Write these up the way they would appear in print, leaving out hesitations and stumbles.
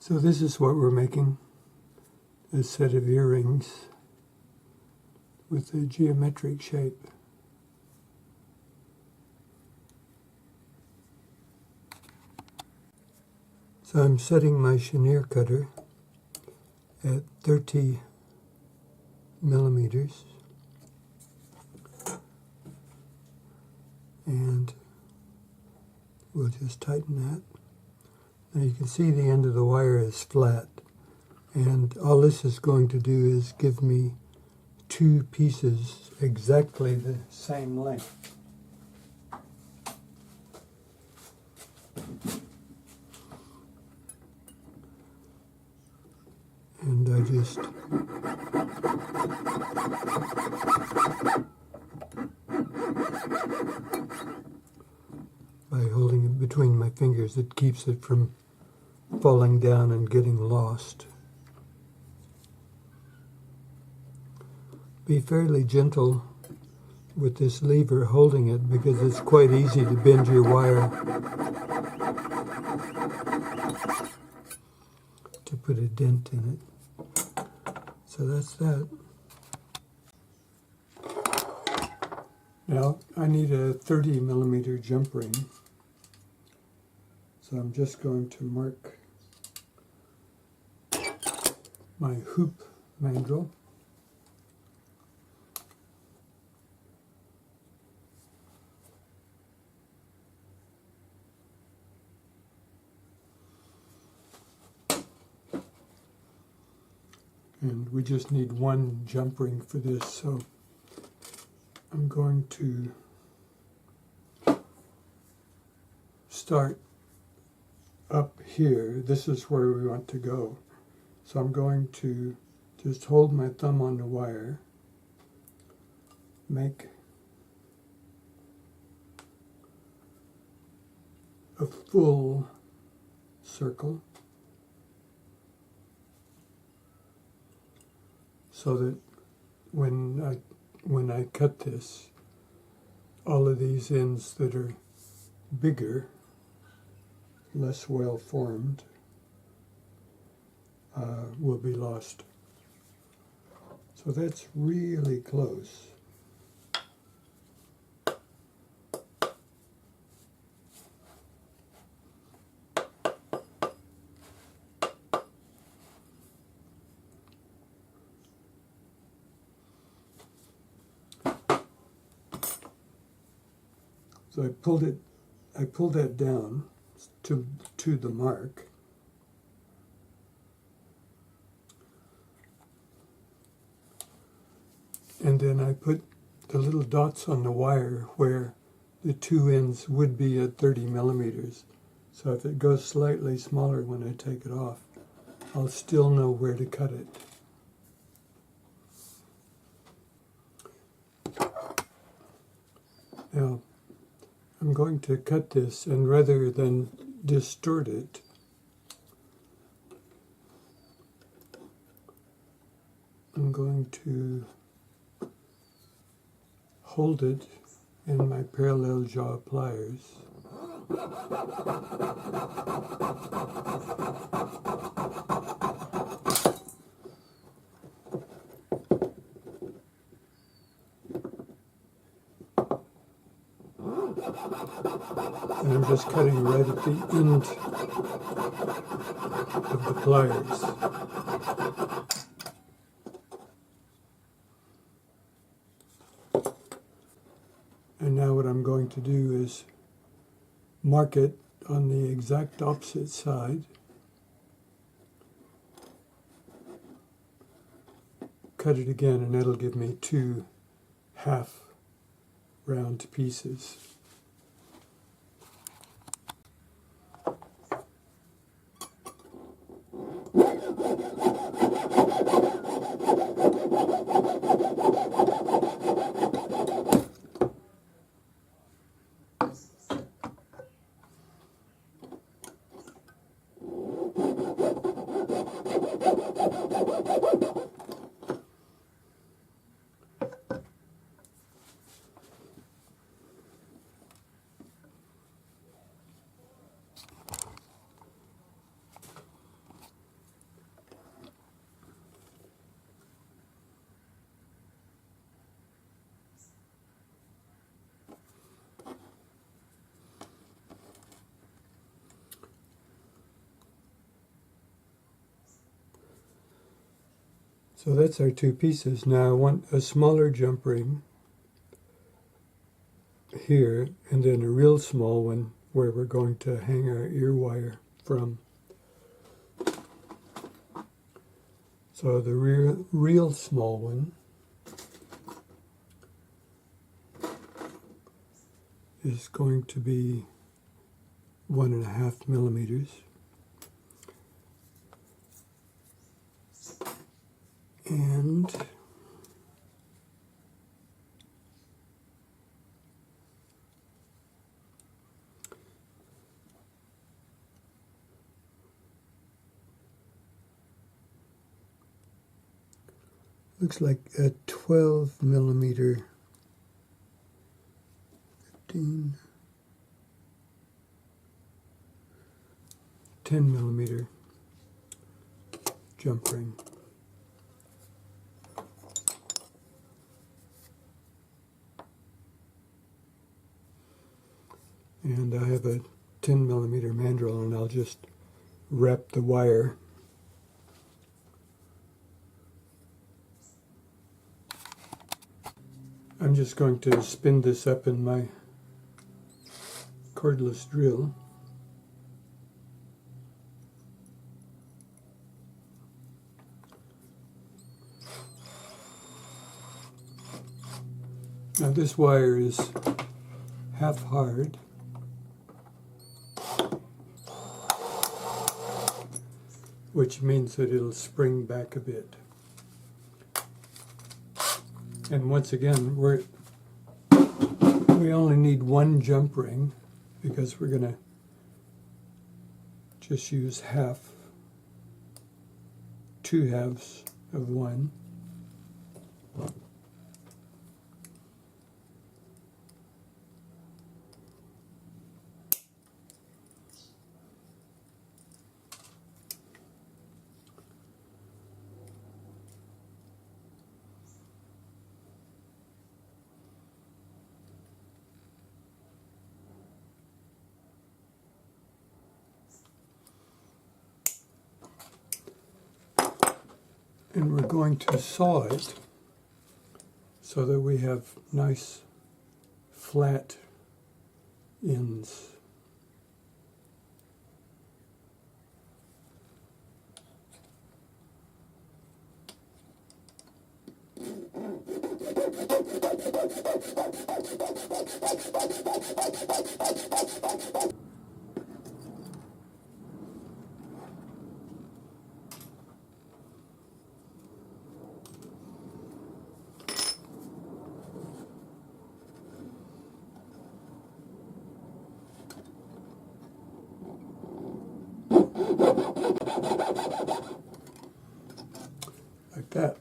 So this is what we're making, a set of earrings with a geometric shape. So I'm setting my chenille cutter at 30 millimeters, and we'll just tighten that. Now you can see the end of the wire is flat, and all this is going to do is give me two pieces exactly the same length. And I just by holding it between my fingers, it keeps it from falling down and getting lost. Be fairly gentle with this lever holding it, because it's quite easy to bend your wire to put a dent in it. So that's that. Now I need a 30 millimeter jump ring. So I'm just going to mark my hoop mandrel. And we just need one jump ring for this, so I'm going to start up here. This is where we want to go. So I'm going to just hold my thumb on the wire, make a full circle, so that when I cut this, all of these ends that are bigger, less well formed, will be lost. So that's really close. So I pulled that down to the mark. And then I put the little dots on the wire where the two ends would be at 30 millimeters. So if it goes slightly smaller when I take it off, I'll still know where to cut it. Now, I'm going to cut this, and rather than distort it, I'm going to hold it in my parallel jaw pliers. And I'm just cutting right at the end of the pliers. And now what I'm going to do is mark it on the exact opposite side. Cut it again, and that'll give me two half round pieces. So that's our two pieces. Now I want a smaller jump ring here, and then a real small one where we're going to hang our ear wire from. So the real small one is going to be 1.5 millimeters. And looks like a 12 millimeter, 15, 10 millimeter jump ring. And I have a 10 millimeter mandrel, and I'll just wrap the wire. I'm just going to spin this up in my cordless drill. Now this wire is half hard, which means that it'll spring back a bit. And once again, we only need one jump ring because we're going to just use two halves of one. And we're going to saw it so that we have nice flat ends. Like that.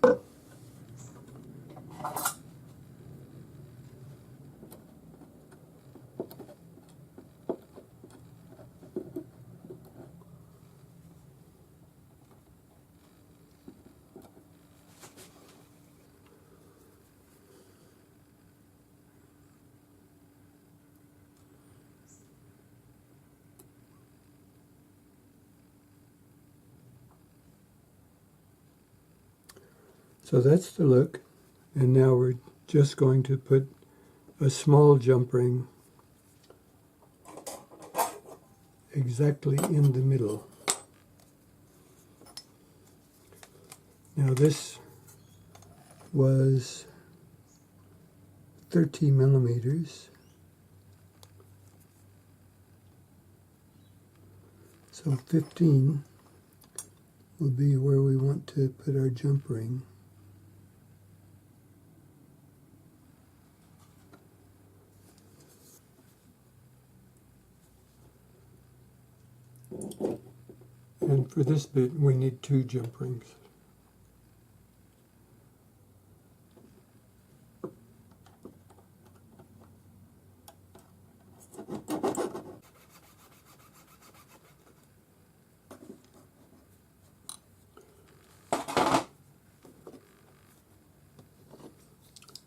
So that's the look, and now we're just going to put a small jump ring exactly in the middle. Now this was 30 millimeters, so 15 will be where we want to put our jump ring. And for this bit, we need two jump rings.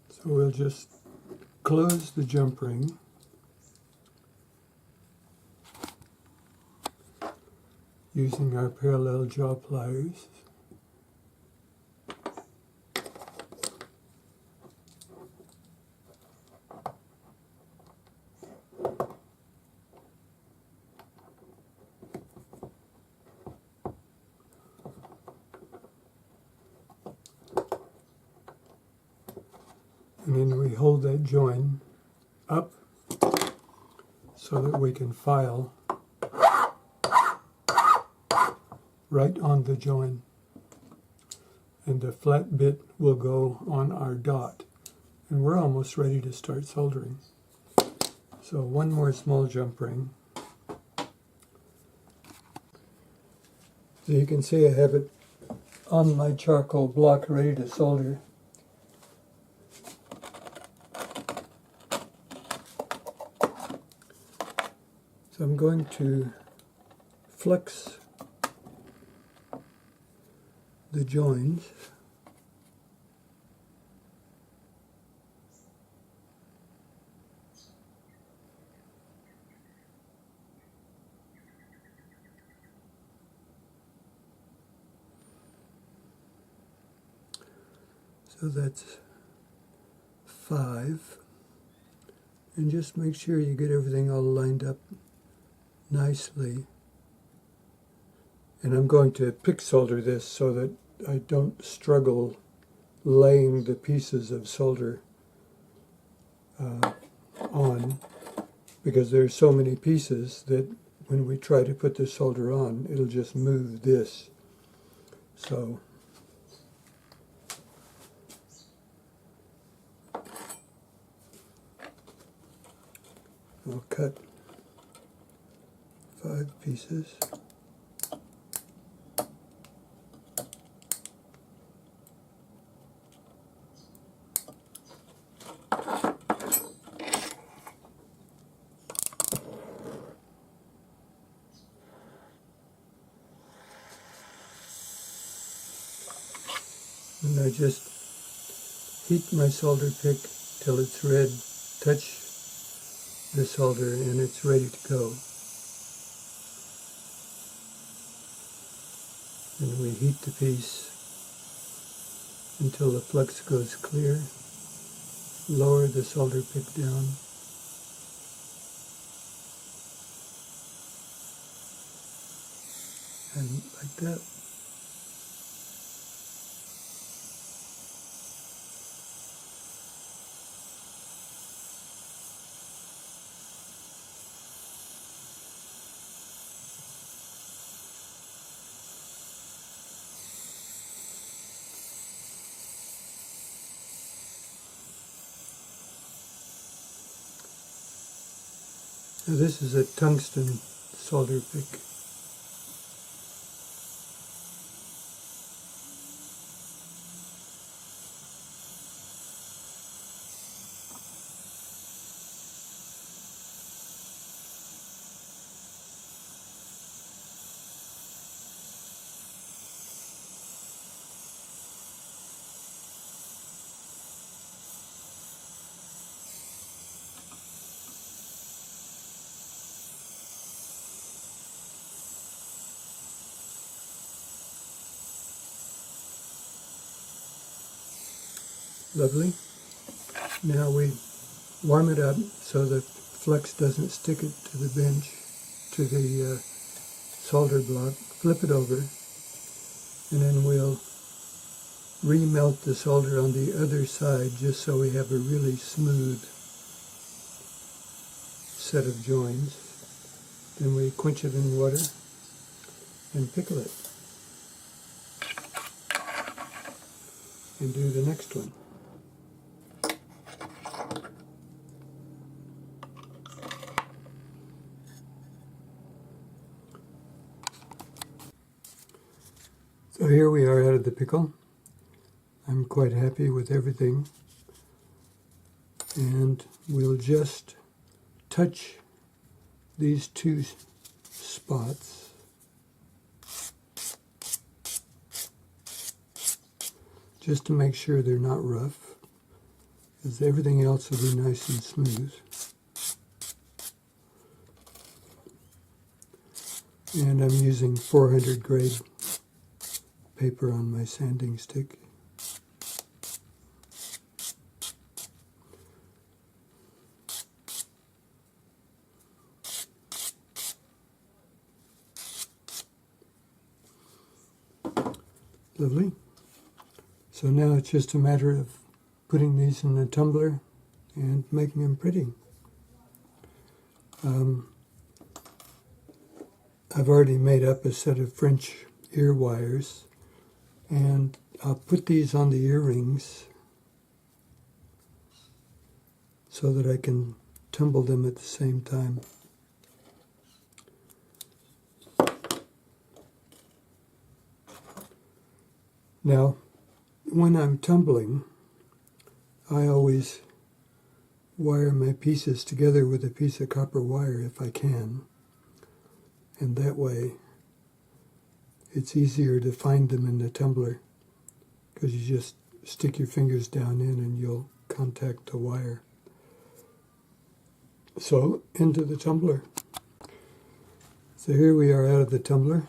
So we'll just close the jump ring. Using our parallel jaw pliers. And then we hold that join up so that we can file right on the join. And the flat bit will go on our dot. And we're almost ready to start soldering. So one more small jump ring. So you can see I have it on my charcoal block ready to solder. So I'm going to flex the joins. So that's 5. And just make sure you get everything all lined up nicely. And I'm going to pick solder this so that I don't struggle laying the pieces of solder on, because there's so many pieces that when we try to put the solder on, it'll just move this. So I'll cut 5 pieces. And I just heat my solder pick till it's red, touch the solder, and it's ready to go. And we heat the piece until the flux goes clear. Lower the solder pick down. And like that. Now this is a tungsten solder pick. Lovely. Now we warm it up so the flux doesn't stick it to the bench, to the solder block. Flip it over, and then we'll remelt the solder on the other side just so we have a really smooth set of joins. Then we quench it in water and pickle it. And do the next one. So here we are out of the pickle. I'm quite happy with everything. And we'll just touch these 2 spots. Just to make sure they're not rough, because everything else will be nice and smooth. And I'm using 400 grade paper on my sanding stick. Lovely. So now it's just a matter of putting these in a tumbler and making them pretty. I've already made up a set of French ear wires, and I'll put these on the earrings so that I can tumble them at the same time. Now, when I'm tumbling, I always wire my pieces together with a piece of copper wire if I can, and that way it's easier to find them in the tumbler, because you just stick your fingers down in and you'll contact the wire. So, into the tumbler. So here we are out of the tumbler.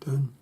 Done.